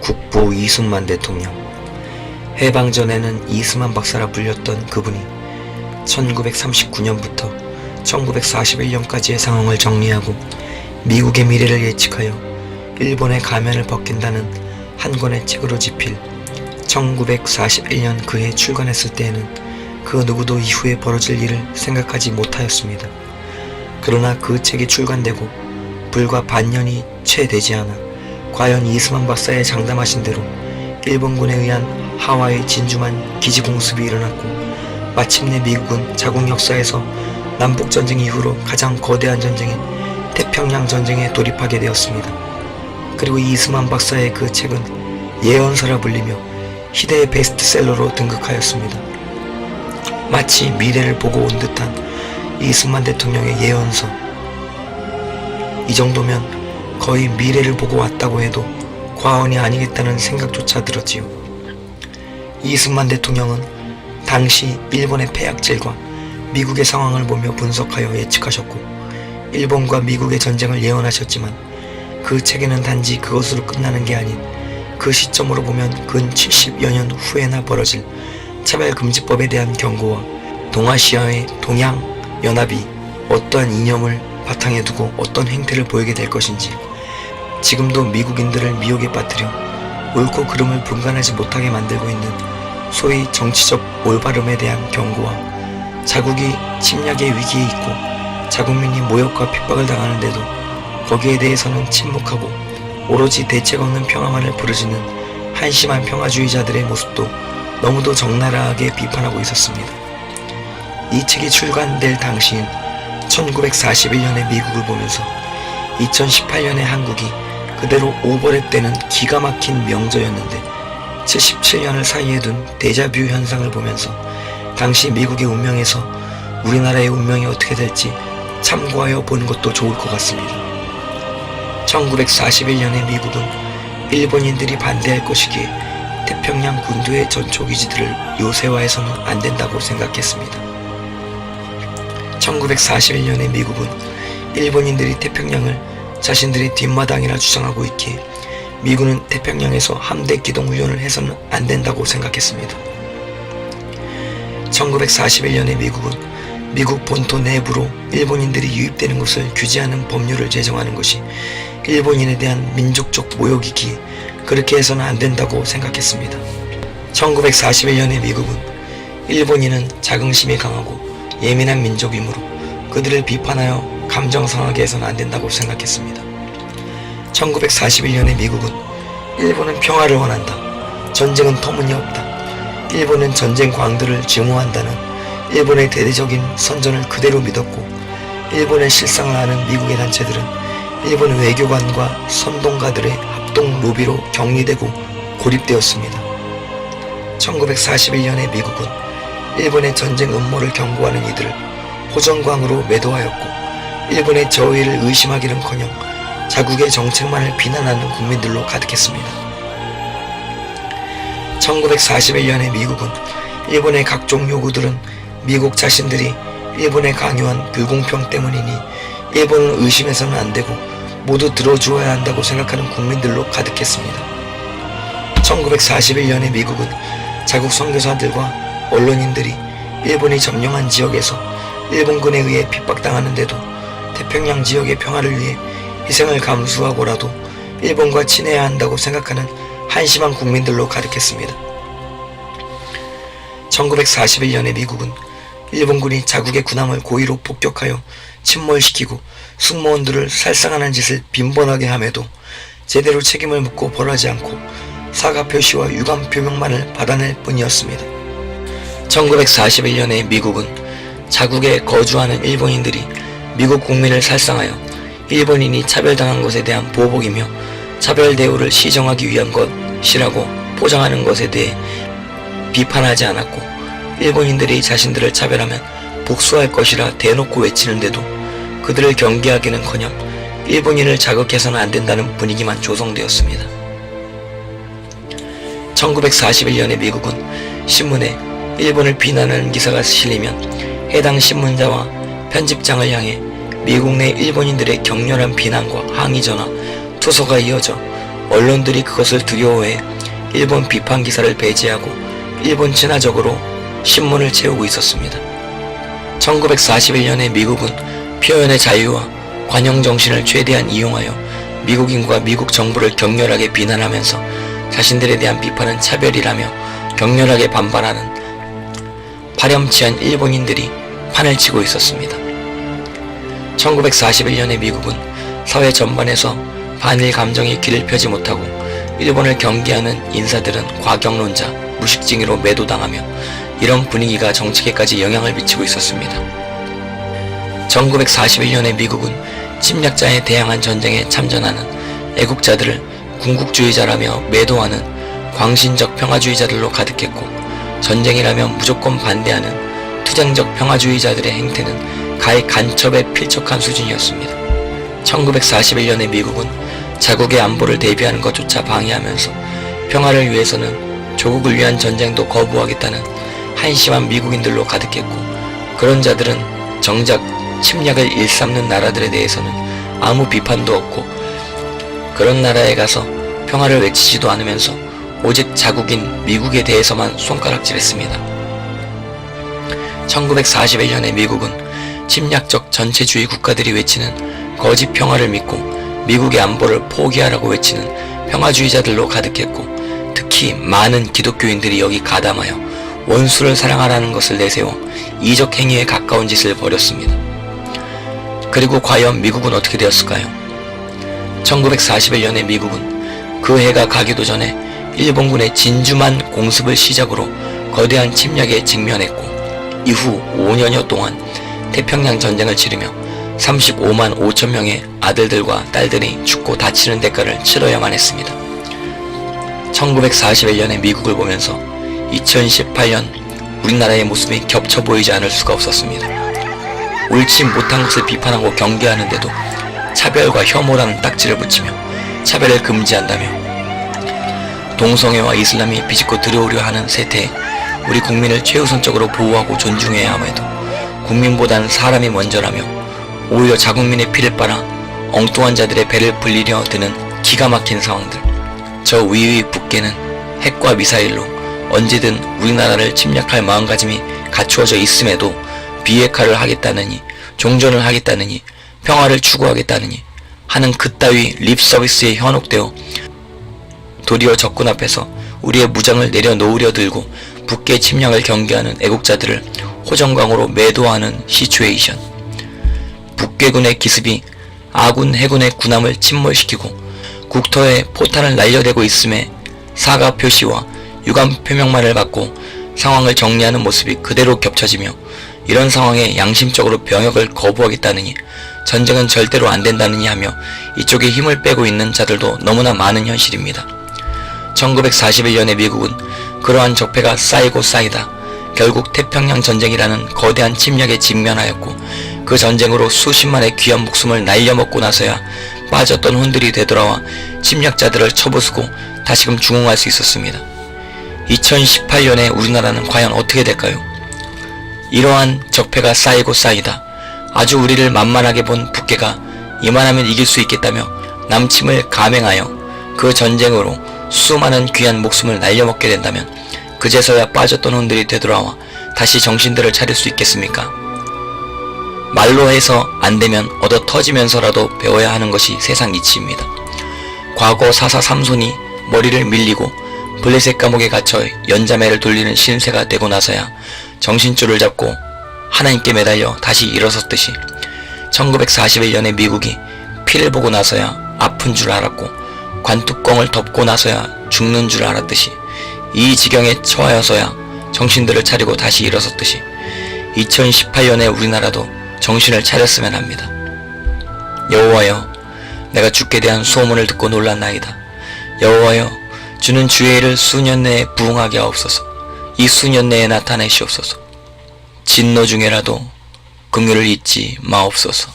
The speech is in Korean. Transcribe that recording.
국부 이순만 대통령. 해방 전에는 이스만 박사라 불렸던 그분이 1939년부터 1941년까지의 상황을 정리하고 미국의 미래를 예측하여 일본의 가면을 벗긴다는 한 권의 책으로 집필 1941년 그해 출간했을 때에는 그 누구도 이후에 벌어질 일을 생각하지 못하였습니다. 그러나 그 책이 출간되고 불과 반년이 채 되지 않아 과연 이스만 박사의 장담하신 대로 일본군에 의한 하와이 진주만 기지공습이 일어났고 마침내 미국은 자국 역사에서 남북전쟁 이후로 가장 거대한 전쟁인 태평양 전쟁에 돌입하게 되었습니다. 그리고 이스만 박사의 그 책은 예언서라 불리며 희대의 베스트셀러로 등극하였습니다. 마치 미래를 보고 온 듯한 이스만 대통령의 예언서. 이 정도면 거의 미래를 보고 왔다고 해도 과언이 아니겠다는 생각조차 들었지요. 이스만 대통령은 당시 일본의 폐악질과 미국의 상황을 보며 분석하여 예측하셨고 일본과 미국의 전쟁을 예언하셨지만 그 책에는 단지 그것으로 끝나는 게 아닌 그 시점으로 보면 근 70여 년 후에나 벌어질 차별금지법에 대한 경고와 동아시아의 동양연합이 어떠한 이념을 바탕에 두고 어떤 행태를 보이게 될 것인지, 지금도 미국인들을 미혹에 빠뜨려 옳고 그름을 분간하지 못하게 만들고 있는 소위 정치적 올바름에 대한 경고와 자국이 침략의 위기에 있고 자국민이 모욕과 핍박을 당하는데도 거기에 대해서는 침묵하고 오로지 대책 없는 평화만을 부르짖는 한심한 평화주의자들의 모습도 너무도 적나라하게 비판하고 있었습니다. 이 책이 출간될 당시인 1941년의 미국을 보면서 2018년의 한국이 그대로 오버랩되는 기가 막힌 명저였는데 77년을 사이에 둔 데자뷰 현상을 보면서 당시 미국의 운명에서 우리나라의 운명이 어떻게 될지 참고하여 보는 것도 좋을 것 같습니다. 1941년의 미국은 일본인들이 반대할 것이기에 태평양 군도의 전초기지들을 요새화해서는 안 된다고 생각했습니다. 1941년의 미국은 일본인들이 태평양을 자신들의 뒷마당이라 주장하고 있기에 미군은 태평양에서 함대 기동 훈련을 해서는 안 된다고 생각했습니다. 1941년의 미국은 미국 본토 내부로 일본인들이 유입되는 것을 규제하는 법률을 제정하는 것이 일본인에 대한 민족적 모욕이기에 그렇게 해서는 안 된다고 생각했습니다. 1941년의 미국은 일본인은 자긍심이 강하고 예민한 민족이므로 그들을 비판하여 감정 상하게 해서는 안 된다고 생각했습니다. 1941년의 미국은 일본은 평화를 원한다. 전쟁은 터무니없다. 일본은 전쟁 광들을 증오한다는 일본의 대대적인 선전을 그대로 믿었고 일본의 실상을 아는 미국의 단체들은 일본 외교관과 선동가들의 합동 로비로 격리되고 고립되었습니다. 1941년의 미국은 일본의 전쟁 음모를 경고하는 이들을 호전광으로 매도하였고 일본의 저의를 의심하기는커녕 자국의 정책만을 비난하는 국민들로 가득했습니다. 1941년의 미국은 일본의 각종 요구들은 미국 자신들이 일본에 강요한 불공평 때문이니 일본을 의심해서는 안 되고 모두 들어주어야 한다고 생각하는 국민들로 가득했습니다. 1941년의 미국은 자국 선교사들과 언론인들이 일본이 점령한 지역에서 일본군에 의해 핍박당하는데도 태평양 지역의 평화를 위해 희생을 감수하고라도 일본과 친해야 한다고 생각하는 한심한 국민들로 가득했습니다. 1941년의 미국은 일본군이 자국의 군함을 고의로 폭격하여 침몰시키고 승무원들을 살상하는 짓을 빈번하게 함에도 제대로 책임을 묻고 벌하지 않고 사과 표시와 유감 표명만을 받아낼 뿐이었습니다. 1941년에 미국은 자국에 거주하는 일본인들이 미국 국민을 살상하여 일본인이 차별당한 것에 대한 보복이며 차별 대우를 시정하기 위한 것이라고 포장하는 것에 대해 비판하지 않았고 일본인들이 자신들을 차별하면 복수할 것이라 대놓고 외치는데도 그들을 경계하기는커녕 일본인을 자극해서는 안 된다는 분위기만 조성되었습니다. 1941년에 미국은 신문에 일본을 비난하는 기사가 실리면 해당 신문자와 편집장을 향해 미국 내 일본인들의 격렬한 비난과 항의 전화, 투서가 이어져 언론들이 그것을 두려워해 일본 비판 기사를 배제하고 일본 친화적으로 신문을 채우고 있었습니다. 1941년에 미국은 표현의 자유와 관용 정신을 최대한 이용하여 미국인과 미국 정부를 격렬하게 비난하면서 자신들에 대한 비판은 차별이라며 격렬하게 반발하는 파렴치한 일본인들이 판을 치고 있었습니다. 1941년에 미국은 사회 전반에서 반일 감정이 길을 펴지 못하고 일본을 경계하는 인사들은 과격론자, 무식징이로 매도당하며 이런 분위기가 정책에까지 영향을 미치고 있었습니다. 1941년에 미국은 침략자에 대항한 전쟁에 참전하는 애국자들을 군국주의자라며 매도하는 광신적 평화주의자들로 가득했고 전쟁이라면 무조건 반대하는 투쟁적 평화주의자들의 행태는 가히 간첩에 필적한 수준이었습니다. 1941년에 미국은 자국의 안보를 대비하는 것조차 방해하면서 평화를 위해서는 조국을 위한 전쟁도 거부하겠다는 한심한 미국인들로 가득했고 그런 자들은 정작 침략을 일삼는 나라들에 대해서는 아무 비판도 없고 그런 나라에 가서 평화를 외치지도 않으면서 오직 자국인 미국에 대해서만 손가락질했습니다. 1941년에 미국은 침략적 전체주의 국가들이 외치는 거짓 평화를 믿고 미국의 안보를 포기하라고 외치는 평화주의자들로 가득했고 특히 많은 기독교인들이 여기 가담하여 원수를 사랑하라는 것을 내세워 이적 행위에 가까운 짓을 벌였습니다. 그리고 과연 미국은 어떻게 되었을까요? 1941년에 미국은 그 해가 가기도 전에 일본군의 진주만 공습을 시작으로 거대한 침략에 직면했고 이후 5년여 동안 태평양 전쟁을 치르며 35만 5천 명의 아들들과 딸들이 죽고 다치는 대가를 치러야만 했습니다. 1941년의 미국을 보면서 2018년 우리나라의 모습이 겹쳐 보이지 않을 수가 없었습니다. 옳지 못한 것을 비판하고 경계하는데도 차별과 혐오라는 딱지를 붙이며 차별을 금지한다며 동성애와 이슬람이 비집고 들어오려 하는 세태에 우리 국민을 최우선적으로 보호하고 존중해야 함에도 국민보다는 사람이 먼저라며 오히려 자국민의 피를 빨아 엉뚱한 자들의 배를 불리려 드는 기가 막힌 상황들. 저 위의 북계는 핵과 미사일로 언제든 우리나라를 침략할 마음가짐이 갖추어져 있음에도 비핵화를 하겠다느니 종전을 하겠다느니 평화를 추구하겠다느니 하는 그따위 립서비스에 현혹되어 도리어 적군 앞에서 우리의 무장을 내려놓으려 들고 북계 침략을 경계하는 애국자들을 호정광으로 매도하는 시츄에이션. 북괴군의 기습이 아군 해군의 군함을 침몰시키고 국토에 포탄을 날려대고 있음에 사과 표시와 유감 표명만을 받고 상황을 정리하는 모습이 그대로 겹쳐지며 이런 상황에 양심적으로 병역을 거부하겠다느니 전쟁은 절대로 안된다느니 하며 이쪽에 힘을 빼고 있는 자들도 너무나 많은 현실입니다. 1941년에 미국은 그러한 적폐가 쌓이고 쌓이다 결국 태평양 전쟁이라는 거대한 침략에 직면하였고 그 전쟁으로 수십만의 귀한 목숨을 날려먹고 나서야 빠졌던 혼들이 되돌아와 침략자들을 쳐부수고 다시금 중흥할 수 있었습니다. 2018년에 우리나라는 과연 어떻게 될까요? 이러한 적폐가 쌓이고 쌓이다 아주 우리를 만만하게 본 북계가 이만하면 이길 수 있겠다며 남침을 감행하여 그 전쟁으로 수많은 귀한 목숨을 날려먹게 된다면 그제서야 빠졌던 혼들이 되돌아와 다시 정신들을 차릴 수 있겠습니까? 말로 해서 안되면 얻어 터지면서라도 배워야 하는 것이 세상 이치입니다. 과거 사사 삼손이 머리를 밀리고 블레셋 감옥에 갇혀 연자매를 돌리는 신세가 되고 나서야 정신줄을 잡고 하나님께 매달려 다시 일어섰듯이 1941년에 미국이 피를 보고 나서야 아픈 줄 알았고 관뚜껑을 덮고 나서야 죽는 줄 알았듯이 이 지경에 처하여서야 정신들을 차리고 다시 일어섰듯이 2018년에 우리나라도 정신을 차렸으면 합니다. 여호와여, 내가 주께 대한 소문을 듣고 놀랐나이다. 여호와여, 주는 주의 일을 수년 내에 부응하게 하옵소서. 이 수년 내에 나타내시옵소서. 진노 중에라도 긍휼을 잊지 마옵소서.